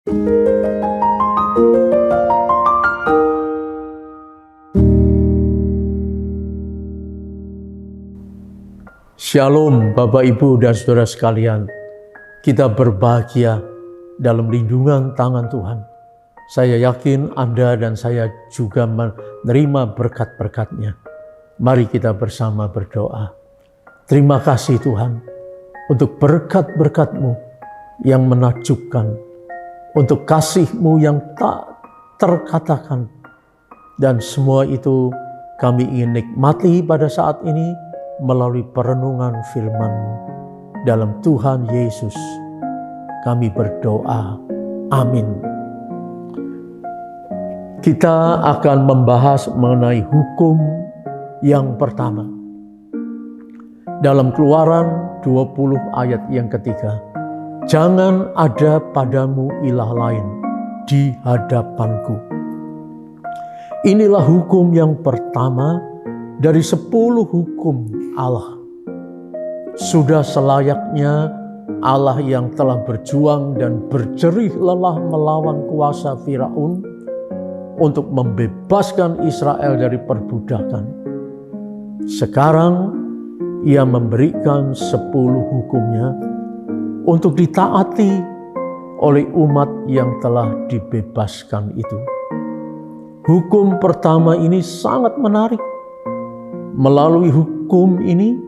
Shalom Bapak Ibu dan Saudara sekalian. Kita berbahagia dalam lindungan tangan Tuhan. Saya yakin Anda dan saya juga menerima berkat-berkat-Nya. Mari kita bersama berdoa. Terima kasih Tuhan untuk berkat-berkat-Mu yang menakjubkan, untuk kasih-Mu yang tak terkatakan. Dan semua itu kami ingin nikmati pada saat ini melalui perenungan firman-Mu. Dalam Tuhan Yesus kami berdoa. Amin. Kita akan membahas mengenai hukum yang pertama. Dalam Keluaran 20 ayat yang ketiga. Jangan ada padamu ilah lain di hadapanku. Inilah hukum yang pertama dari 10 hukum Allah. Sudah selayaknya Allah yang telah berjuang dan berjerih lelah melawan kuasa Firaun untuk membebaskan Israel dari perbudakan. Sekarang Ia memberikan 10 hukumnya untuk ditaati oleh umat yang telah dibebaskan itu. Hukum pertama ini sangat menarik. Melalui hukum ini,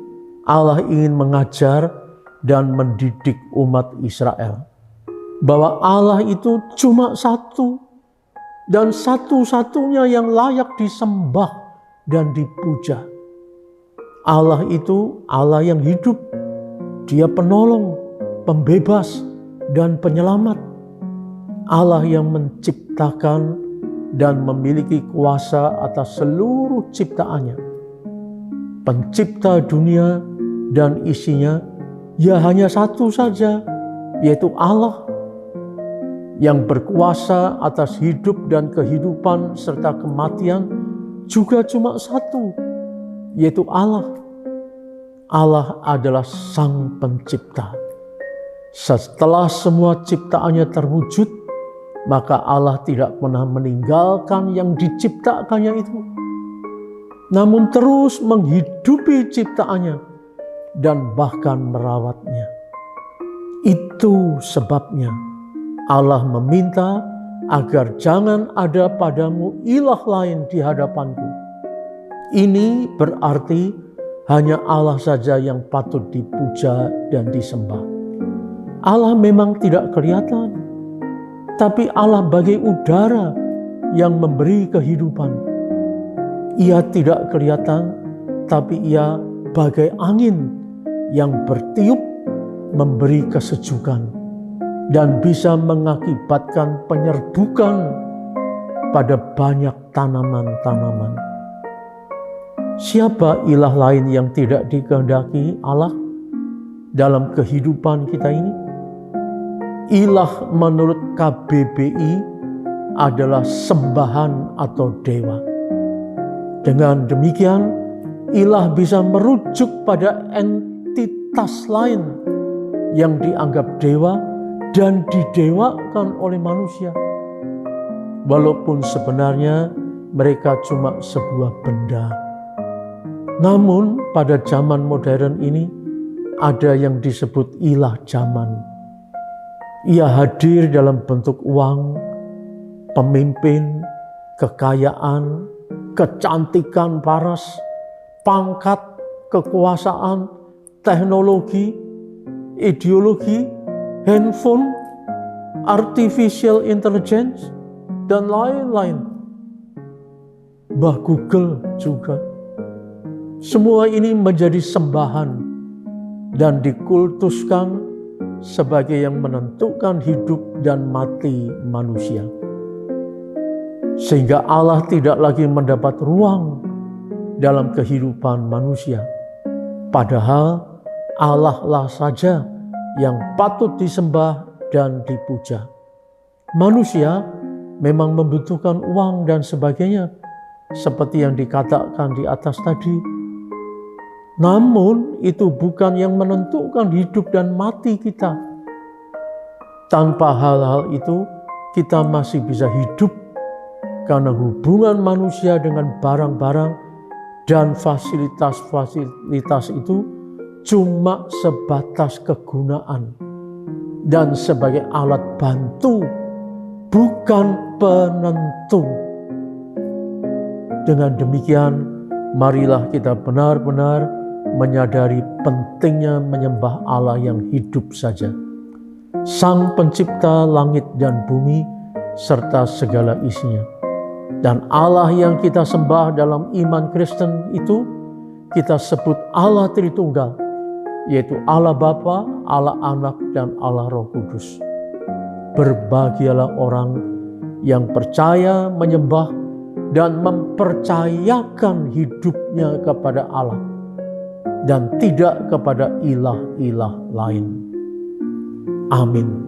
Allah ingin mengajar dan mendidik umat Israel bahwa Allah itu cuma satu dan satu-satunya yang layak disembah dan dipuja. Allah itu Allah yang hidup, Dia penolong, pembebas, dan penyelamat. Allah yang menciptakan dan memiliki kuasa atas seluruh ciptaannya. Pencipta dunia dan isinya, ya hanya satu saja, yaitu Allah yang berkuasa atas hidup dan kehidupan serta kematian, juga cuma satu, yaitu Allah. Allah adalah Sang Pencipta. Setelah semua ciptaannya terwujud, maka Allah tidak pernah meninggalkan yang diciptakannya itu, namun terus menghidupi ciptaannya dan bahkan merawatnya. Itu sebabnya Allah meminta agar jangan ada padamu ilah lain di hadapanku. Ini berarti hanya Allah saja yang patut dipuja dan disembah. Allah memang tidak kelihatan, tapi Allah bagai udara yang memberi kehidupan. Ia tidak kelihatan, tapi Ia bagai angin yang bertiup memberi kesejukan dan bisa mengakibatkan penyerbukan pada banyak tanaman-tanaman. Siapa ilah lain yang tidak dikehendaki Allah dalam kehidupan kita ini? Ilah menurut KBBI adalah sembahan atau dewa. Dengan demikian, ilah bisa merujuk pada entitas lain yang dianggap dewa dan didewakan oleh manusia. Walaupun sebenarnya mereka cuma sebuah benda. Namun pada zaman modern ini ada yang disebut ilah zaman. Ia hadir dalam bentuk uang, pemimpin, kekayaan, kecantikan paras, pangkat, kekuasaan, teknologi, ideologi, handphone, artificial intelligence, dan lain-lain. Bah Google juga. Semua ini menjadi sembahan dan dikultuskan sebagai yang menentukan hidup dan mati manusia. Sehingga Allah tidak lagi mendapat ruang dalam kehidupan manusia. Padahal Allah lah saja yang patut disembah dan dipuja. Manusia memang membutuhkan uang dan sebagainya, seperti yang dikatakan di atas tadi. Namun itu bukan yang menentukan hidup dan mati kita. Tanpa hal-hal itu, kita masih bisa hidup karena hubungan manusia dengan barang-barang dan fasilitas-fasilitas itu cuma sebatas kegunaan dan sebagai alat bantu, bukan penentu. Dengan demikian, marilah kita benar-benar menyadari pentingnya menyembah Allah yang hidup saja, Sang Pencipta langit dan bumi serta segala isinya. Dan Allah yang kita sembah dalam iman Kristen itu kita sebut Allah Tritunggal, yaitu Allah Bapa, Allah Anak, dan Allah Roh Kudus. Berbahagialah orang yang percaya, menyembah, dan mempercayakan hidupnya kepada Allah dan tidak kepada ilah-ilah lain. Amin.